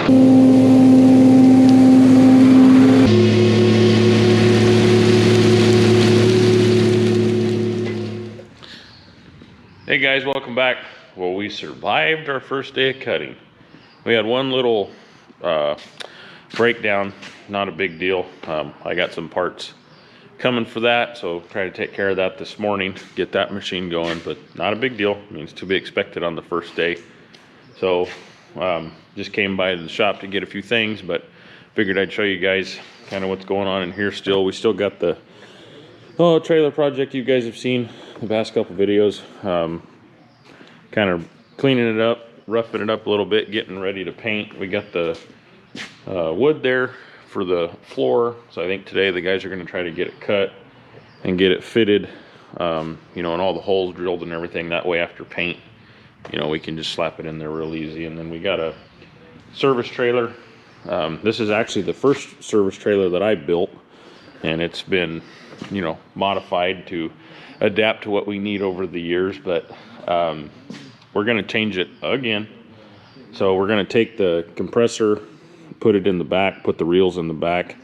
Hey guys, welcome back. Well, we survived our first day of cutting. We had one little breakdown, not a big deal. I got some parts coming for that, so try to take care of that this morning, get that machine going, but not a big deal. Means to be expected on the first day. So just came by the shop to get a few things, but figured I'd show you guys kind of what's going on in here still. We still got the trailer project you guys have seen the past couple videos. Kind of cleaning it up, roughing it up a little bit, getting ready to paint. We got the wood there for the floor, so I think today the guys are going to try to get it cut and get it fitted, you know, and all the holes drilled and everything. That way after paint, you know, we can just slap it in there real easy. And then we got a service trailer. This is actually the first service trailer that I built, and it's been, you know, modified to adapt to what we need over the years, but we're going to change it again. So we're going to take the compressor, put it in the back, put the reels in the back.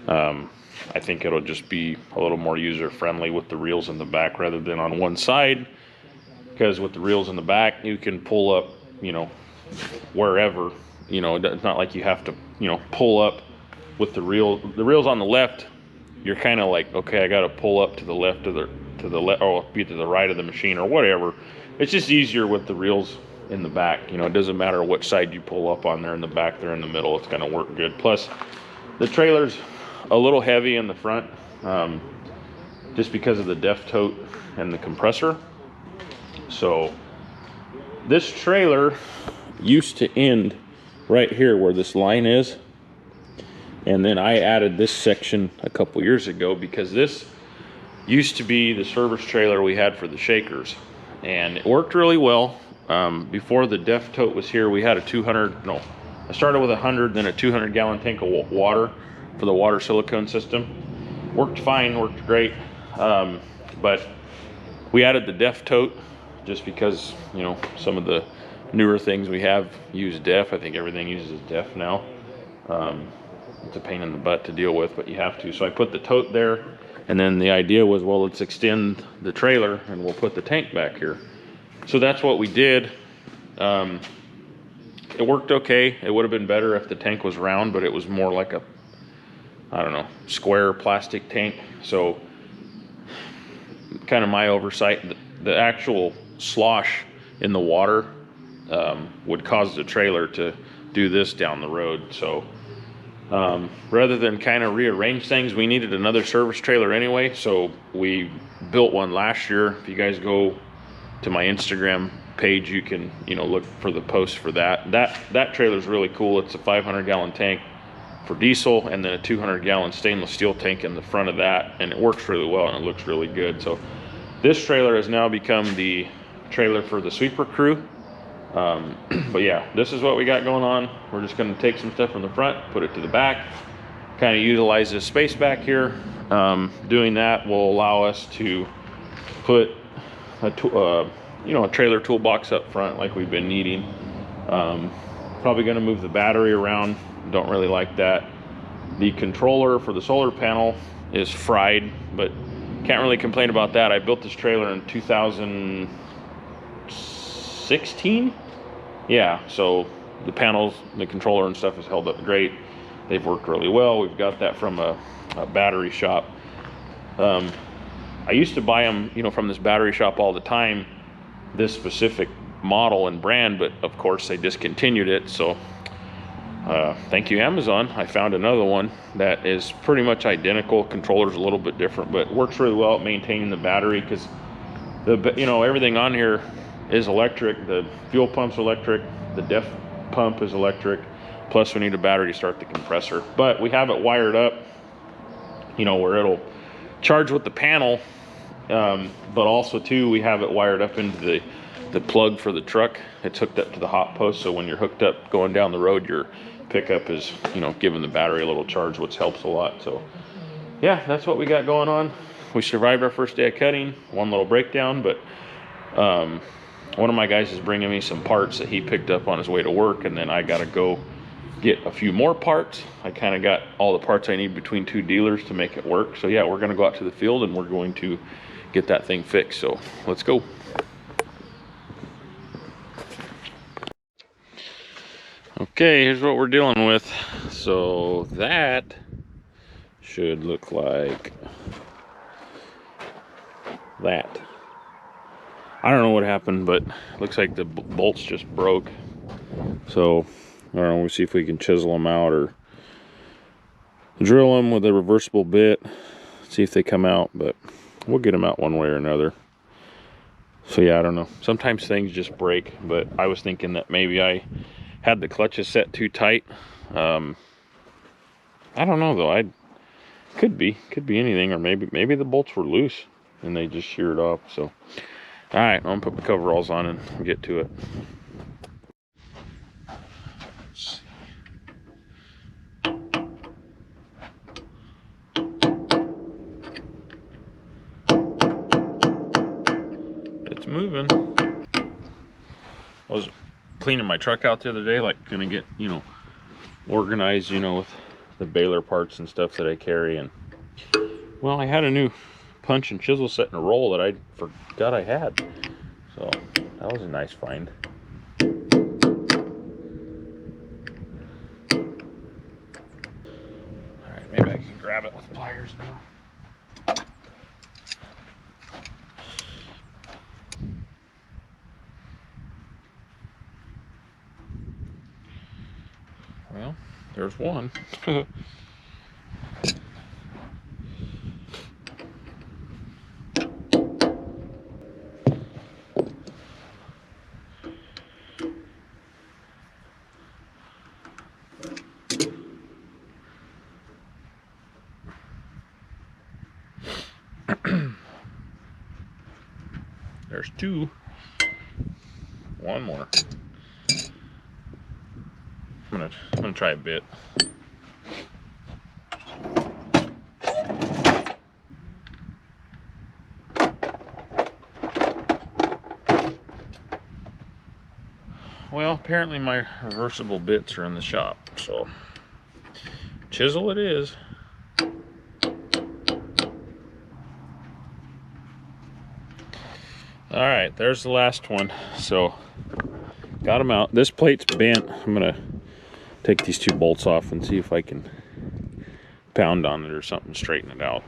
I think it'll just be a little more user friendly with the reels in the back rather than on one side, because with the reels in the back you can pull up, you know, wherever, you know. It's not like you have to, you know, pull up with the reels on the left. You're kind of like, okay, I got to pull up to the left of the left, or be to the right of the machine or whatever. It's just easier with the reels in the back. You know, it doesn't matter which side you pull up on. There in the back, they're in the middle. It's going to work good. Plus, the trailer's a little heavy in the front, just because of the def tote and the compressor. So this trailer used to end right here where this line is. And then I added this section a couple years ago because this used to be the service trailer we had for the shakers, and it worked really well. Before the def tote was here, we had a I started with 100, then a 200 gallon tank of water for the water silicone system. Worked fine, worked great. But we added the def tote just because, you know, some of the newer things we have use def. I think everything uses def now. It's a pain in the butt to deal with, but you have to. So I put the tote there, and then the idea was, well, let's extend the trailer and we'll put the tank back here. So that's what we did. It worked okay. It would have been better if the tank was round, but it was more like a, I don't know, square plastic tank. So kind of my oversight. The actual slosh in the water would cause the trailer to do this down the road. So rather than kind of rearrange things, we needed another service trailer anyway, so we built one last year. If you guys go to my Instagram page, you can, you know, look for the post for that. That trailer is really cool. It's a 500 gallon tank for diesel, and then a 200 gallon stainless steel tank in the front of that, and it works really well and it looks really good. So this trailer has now become the trailer for the sweeper crew. But yeah, this is what we got going on. We're just going to take some stuff from the front, put it to the back, kind of utilize this space back here. Doing that will allow us to put you know, a trailer toolbox up front like we've been needing. Probably going to move the battery around. Don't really like that. The controller for the solar panel is fried, but can't really complain about that. I built this trailer in 2016. Yeah, so the panels, the controller and stuff has held up great. They've worked really well. We've got that from a battery shop. I used to buy them, you know, from this battery shop all the time, this specific model and brand, but of course they discontinued it. So thank you, Amazon. I found another one that is pretty much identical. Controller's a little bit different, but works really well at maintaining the battery, because you know, everything on here is electric. The fuel pump's electric, the def pump is electric, plus we need a battery to start the compressor. But we have it wired up, you know, where it'll charge with the panel, but also too, we have it wired up into the plug for the truck. It's hooked up to the hot post, so when you're hooked up going down the road, your pickup is, you know, giving the battery a little charge, which helps a lot. So yeah, that's what we got going on. We survived our first day of cutting, one little breakdown, but one of my guys is bringing me some parts that he picked up on his way to work, and then I gotta go get a few more parts. I kind of got all the parts I need between 2 dealers to make it work. So yeah, we're going to go out to the field and we're going to get that thing fixed. So let's go. Okay, here's what we're dealing with. So that should look like that. I don't know what happened, but it looks like the bolts just broke. So I don't know, we'll see if we can chisel them out or drill them with a reversible bit, see if they come out, but we'll get them out one way or another. So yeah, I don't know. Sometimes things just break, but I was thinking that maybe I had the clutches set too tight. I don't know though. Could be anything, or maybe the bolts were loose and they just sheared off. So all right, I'm gonna put my coveralls on and get to it. It's moving. I was cleaning my truck out the other day, like gonna get, you know, organized, you know, with the baler parts and stuff that I carry, and well, I had a new punch and chisel set in a roll that I forgot I had. So that was a nice find. Alright, maybe I can grab it with pliers now. Well, there's one. There's 2. One more. I'm gonna try a bit. Well, apparently my reversible bits are in the shop, so chisel it is. All right, there's the last one. So got them out. This plate's bent. I'm gonna take these 2 bolts off and see if I can pound on it or something, straighten it out.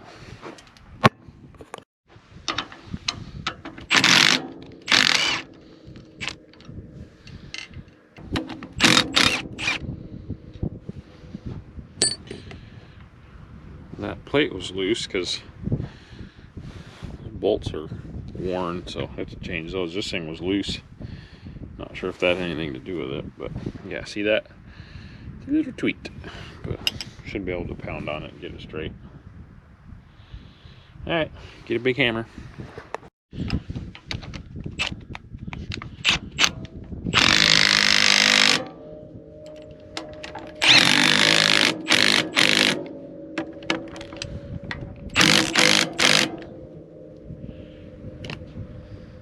That plate was loose because the bolts are worn, so I have to change those. This thing was loose. Not sure if that had anything to do with it, but yeah, see that? It's a little tweaked, but should be able to pound on it and get it straight. All right, get a big hammer.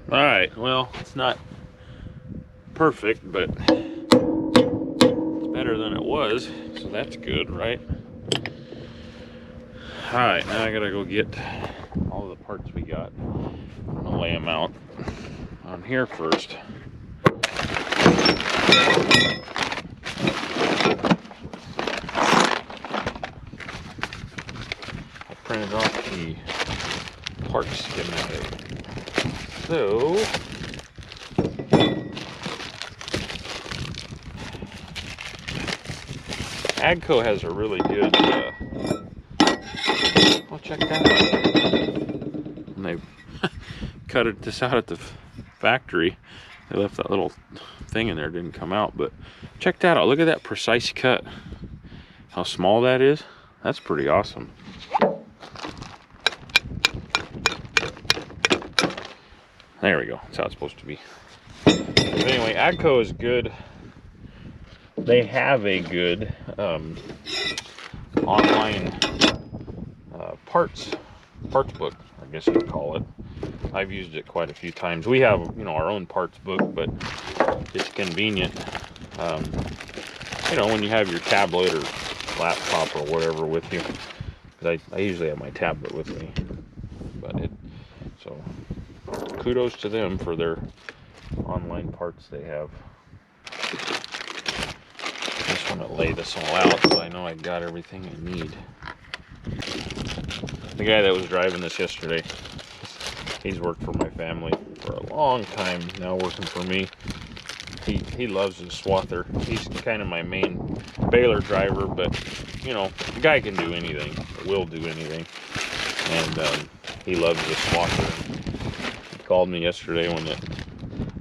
All right, well, it's not perfect, but it's better than it was, so that's good, right? All right, now I gotta go get all the parts we got. I'm gonna lay them out on here first. I printed off the part schematic. So Agco has a really good oh, check that out. And they cut this out at the factory. They left that little thing in there, didn't come out, but check that out. Look at that precise cut. How small that is. That's pretty awesome. There we go. That's how it's supposed to be. But anyway, Agco is good. They have a good online parts book, I guess you'd call it. I've used it quite a few times. We have, you know, our own parts book, but it's convenient. you know, when you have your tablet or laptop or whatever with you. Because I usually have my tablet with me. But so kudos to them for their online parts they have. I just want to lay this all out so I know I got everything I need. The guy that was driving this yesterday, he's worked for my family for a long time now, working for me. He loves his swather. He's kind of my main baler driver, but you know, the guy can do anything, will do anything, and he loves the swather. He called me yesterday when it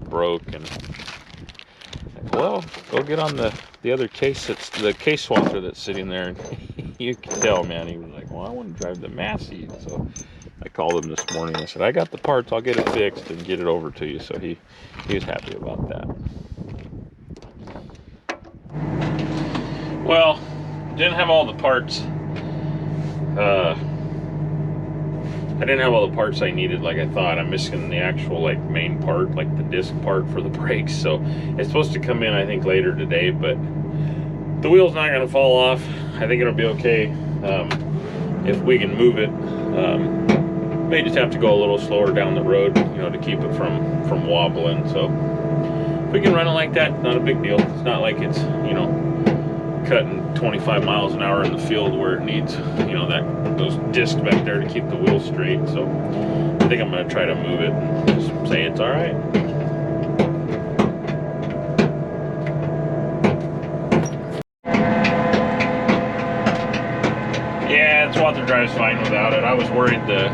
broke, and well, go get on the other case. It's the case swather that's sitting there, and you can tell, man, he was like, well, I want to drive the Massey. So I called him this morning. I said, I got the parts, I'll get it fixed and get it over to you. So he was happy about that. Well, didn't have all the parts. I didn't have all the parts I needed like I thought. I'm missing the actual like main part, like the disc part for the brakes. So it's supposed to come in, I think, later today, but the wheel's not going to fall off. I think it'll be okay if we can move it. May just have to go a little slower down the road, you know, to keep it from wobbling. So if we can run it like that, not a big deal. It's not like it's, you know, cutting 25 miles an hour in the field where it needs, you know, those discs back there to keep the wheel straight. So I think I'm going to try to move it and just say it's all right. Yeah, the swather drives fine without it. I was worried the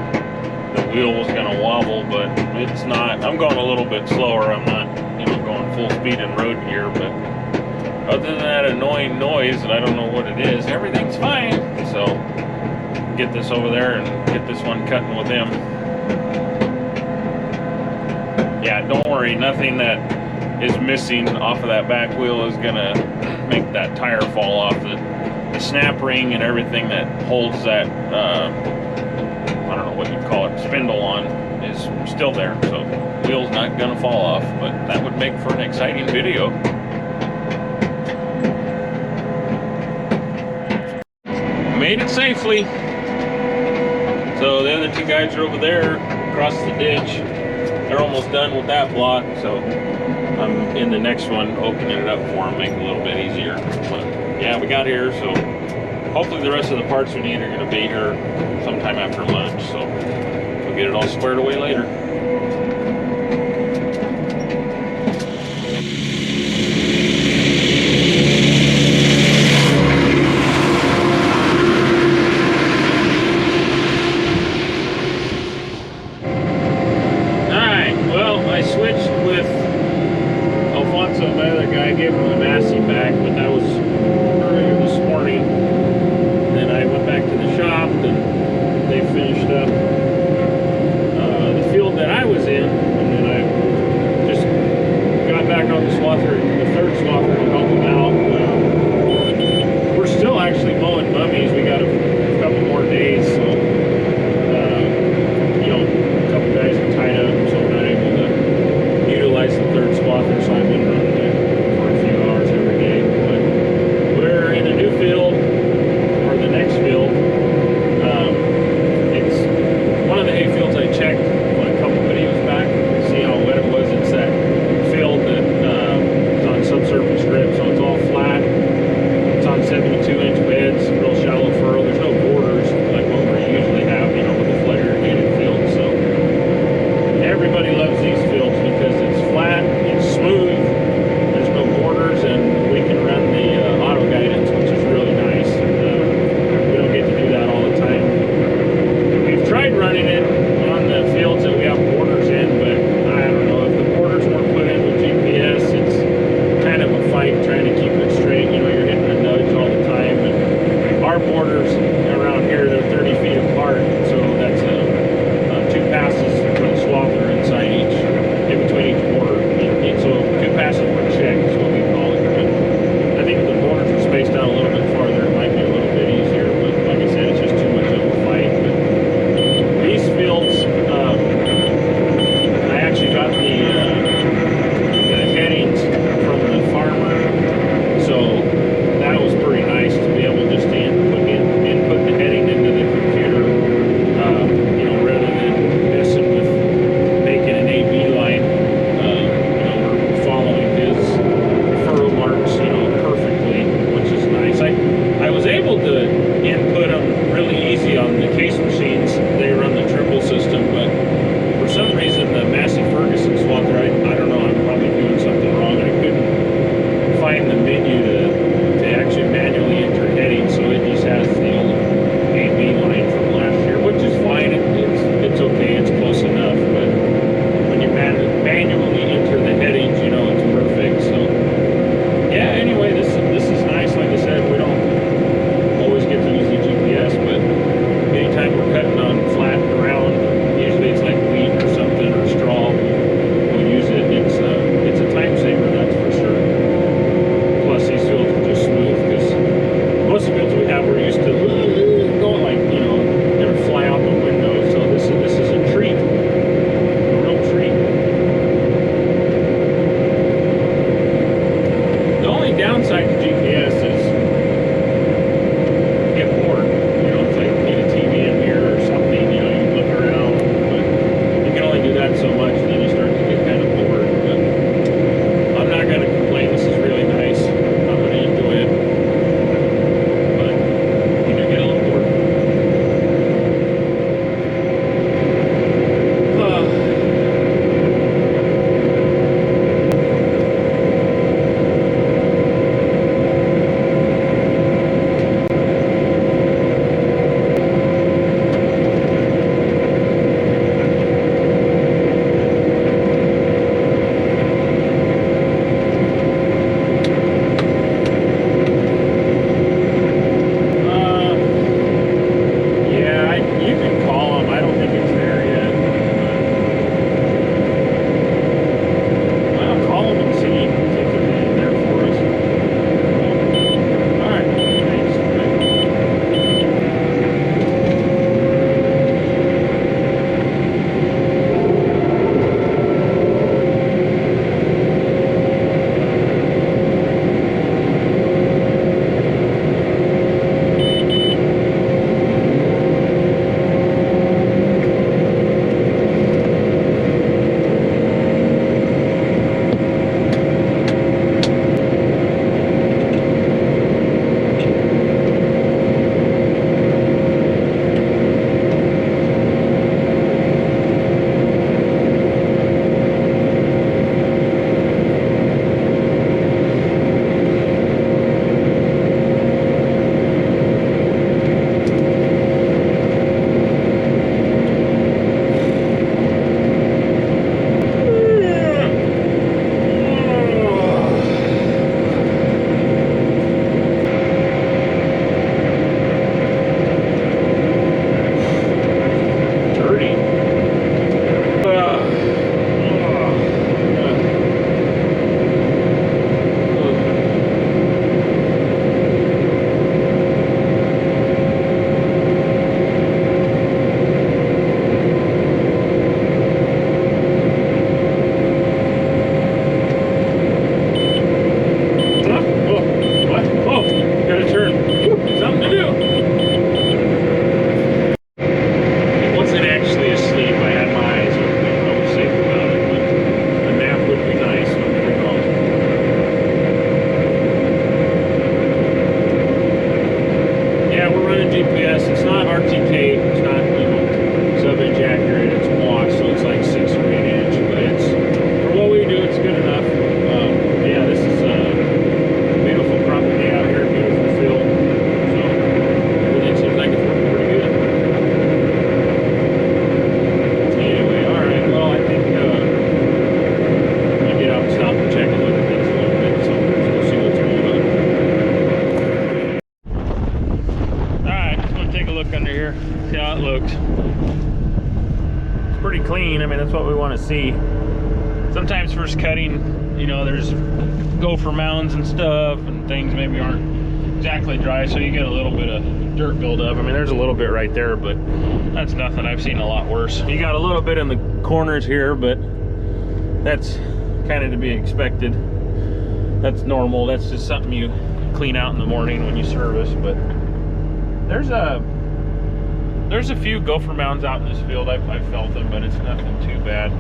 wheel was going to wobble, but it's not. I'm going a little bit slower. I'm not, you know, going full speed in road gear, but other than that annoying noise that I don't know what it is, everything's fine. So get this over there and get this one cutting with him. Yeah, don't worry, nothing that is missing off of that back wheel is gonna make that tire fall off. The snap ring and everything that holds that I don't know what you'd call it, spindle on, is still there. So the wheel's not gonna fall off, but that would make for an exciting video. Made it safely. So the other two guys are over there across the ditch. They're almost done with that block, so I'm in the next one opening it up for them, make it a little bit easier. But yeah, we got here, so hopefully the rest of the parts we need are going to be here sometime after lunch, so we'll get it all squared away later. I gave him the Massey back, but that was earlier this morning. And then I went back to the shop and they finished up the field that there. See how it looked. It's pretty clean. I mean, that's what we want to see. Sometimes first cutting, you know, there's gopher mounds and stuff, and things maybe aren't exactly dry, so you get a little bit of dirt buildup. I mean, there's a little bit right there, but that's nothing. I've seen a lot worse. You got a little bit in the corners here, but that's kind of to be expected. That's normal. That's just something you clean out in the morning when you service. But there's a few gopher mounds out in this field. I've felt them, but it's nothing too bad.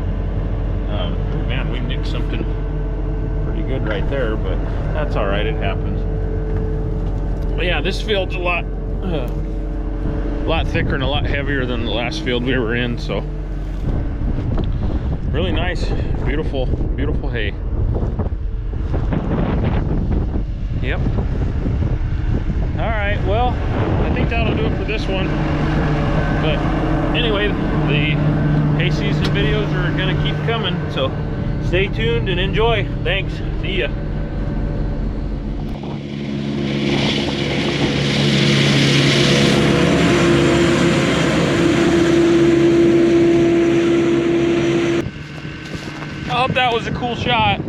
Man, we nicked something pretty good right there, but that's all right. It happens. But yeah, this field's a lot thicker and a lot heavier than the last field we were in. So really nice, beautiful, beautiful hay. Yep. All right, well, I think that'll do it for this one. But anyway, the hay season videos are gonna keep coming, so stay tuned and enjoy. Thanks. See ya. I hope that was a cool shot.